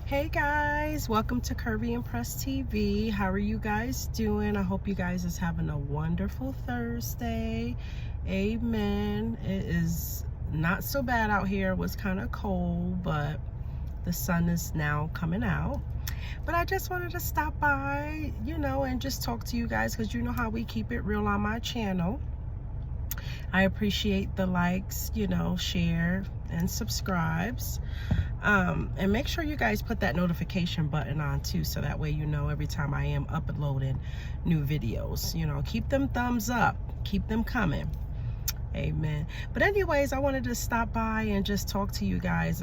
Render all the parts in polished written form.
Hey guys, welcome to Curvy and Press TV. How are you guys doing? I hope you guys is having a wonderful Thursday. Amen. It is not so bad out here. It was kind of cold, but the sun is now coming out. But I just wanted to stop by, and just talk to you guys because you know how we keep it real on my channel. I appreciate the likes, share and subscribes. And make sure you guys put that notification button on too, so that way you know every time I am uploading new videos. Keep them thumbs up, keep them coming. Amen. But anyways, I wanted to stop by and just talk to you guys,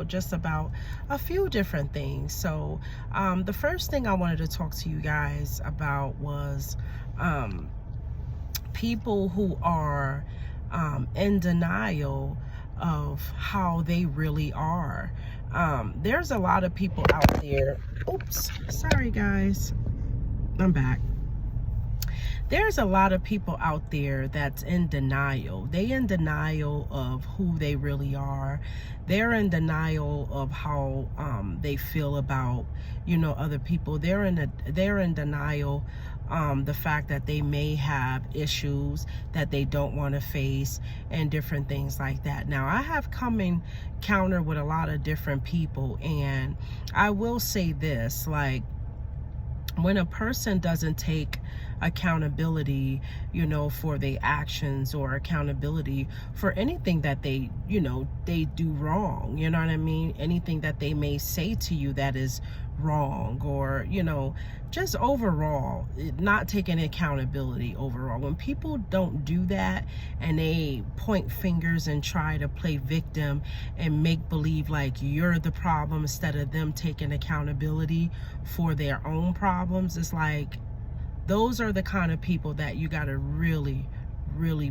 just about a few different things. So the first thing I wanted to talk to you guys about was people who are in denial of how they really are. There's a lot of people out there. Oops, sorry guys, I'm back. There's a lot of people out there that's in denial. They in denial of who they really are. They're in denial of how they feel about, other people. They're in denial the fact that they may have issues that they don't want to face and different things like that. Now, I have come in encounter with a lot of different people, and I will say this, like, when a person doesn't take accountability, for their actions, or accountability for anything that they, they do wrong, you know what I mean? Anything that they may say to you that is wrong, or, just overall, not taking accountability overall. When people don't do that and they point fingers and try to play victim and make believe like you're the problem instead of them taking accountability for their own problems, it's like, those are the kind of people that you got to really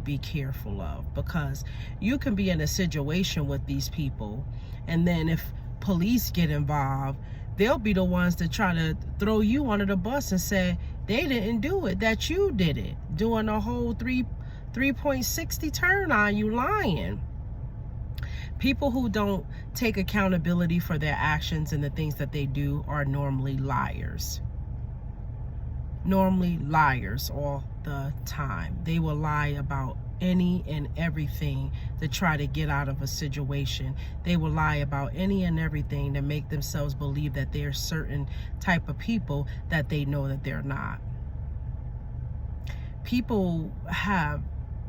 be careful of, because you can be in a situation with these people, and then if police get involved, they'll be the ones that try to throw you under the bus and say they didn't do it, that you did it, doing a whole 3.60 turn on you, lying. People who don't take accountability for their actions and the things that they do are normally liars. Normally liars all the time. They will lie about any and everything to try to get out of a situation. They will lie about any and everything to make themselves believe that they're certain type of people that they know that they're not. People have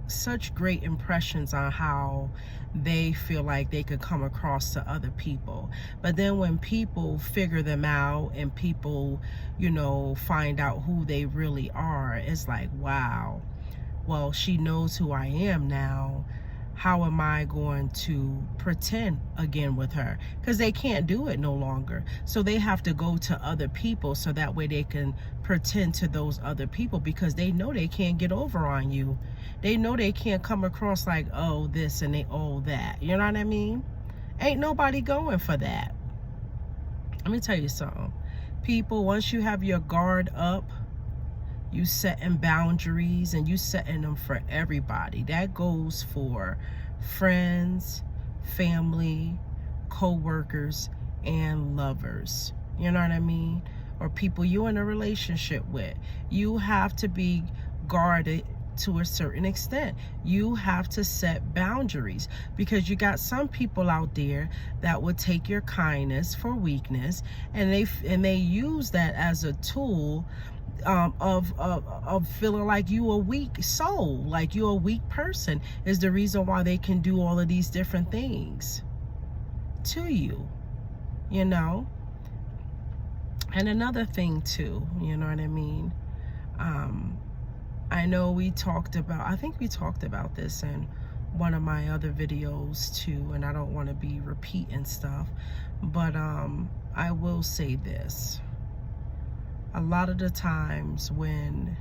such great impressions on how they feel like they could come across to other people, but then when people figure them out and people, find out who they really are, it's like, wow, well, she knows who I am now. How am I going to pretend again with her? Because they can't do it no longer. So they have to go to other people so that way they can pretend to those other people, because they know they can't get over on you. They know they can't come across like, oh, this and they oh that. You know what I mean? Ain't nobody going for that. Let me tell you something. People, once you have your guard up, you setting boundaries, and you setting them for everybody. That goes for friends, family, co-workers, and lovers. You know what I mean? Or people you're in a relationship with. You have to be guarded to a certain extent. You have to set boundaries, because you got some people out there that will take your kindness for weakness, and they use that as a tool of feeling like you a weak soul, like you're a weak person, is the reason why they can do all of these different things to you, And another thing too, you know what I mean? I know I think we talked about this in one of my other videos too, and I don't want to be repeating stuff, but I will say this. A lot of the times when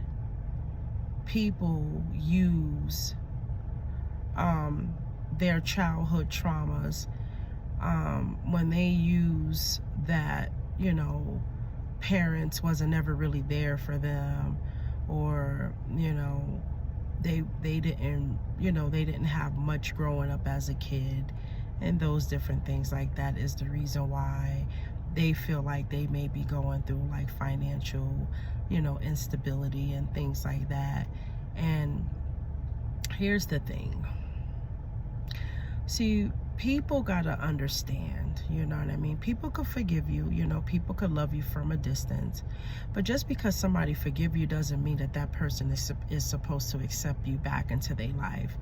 people use their childhood traumas, when they use that, parents wasn't ever really there for them, or, they didn't, they didn't have much growing up as a kid, and those different things like that is the reason why they feel like they may be going through like financial, instability and things like that. And here's the thing. See, people gotta understand, you know what I mean? People could forgive you, people could love you from a distance, but just because somebody forgive you doesn't mean that that person is supposed to accept you back into their life.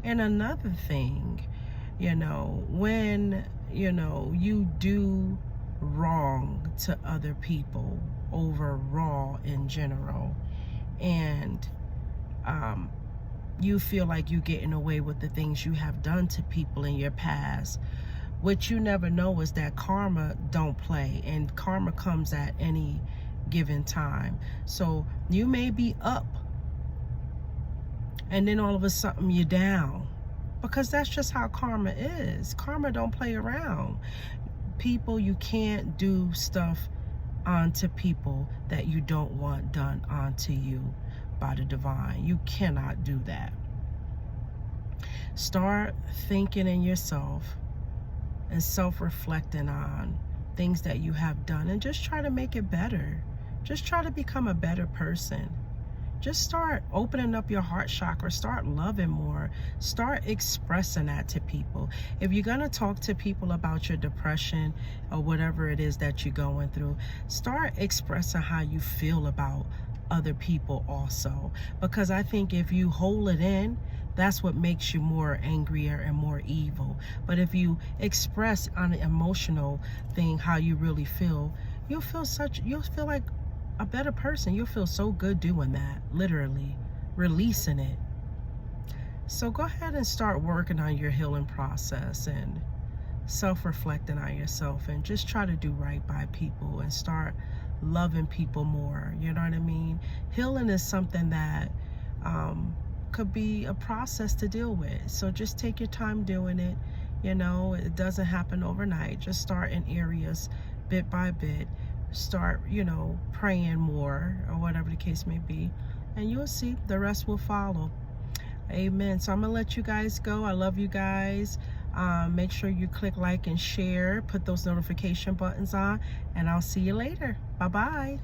And another thing, when, you do wrong to other people overall in general, and you feel like you're getting away with the things you have done to people in your past, what you never know is that karma don't play, and karma comes at any given time. So you may be up and then all of a sudden you're down, because that's just how karma is. Karma don't play around. People, you can't do stuff onto people that you don't want done onto you by the divine. You cannot do that. Start thinking in yourself and self-reflecting on things that you have done, and just try to make it better. Just try to become a better person. Just start opening up your heart chakra. Start loving more. Start expressing that to people. If you're going to talk to people about your depression or whatever it is that you're going through, start expressing how you feel about other people also. Because I think if you hold it in, that's what makes you more angrier and more evil. But if you express on an emotional thing how you really feel, you'll feel like a better person. You'll feel so good doing that, literally releasing it. So go ahead and start working on your healing process and self-reflecting on yourself, and just try to do right by people and start loving people more. You know what I mean? Healing is something that could be a process to deal with. So just take your time doing it. It doesn't happen overnight. Just start in areas bit by bit. Start, praying more, or whatever the case may be, and you'll see the rest will follow. Amen. So I'm gonna let you guys go. I love you guys. Make sure you click like and share, put those notification buttons on, and I'll see you later. Bye-bye.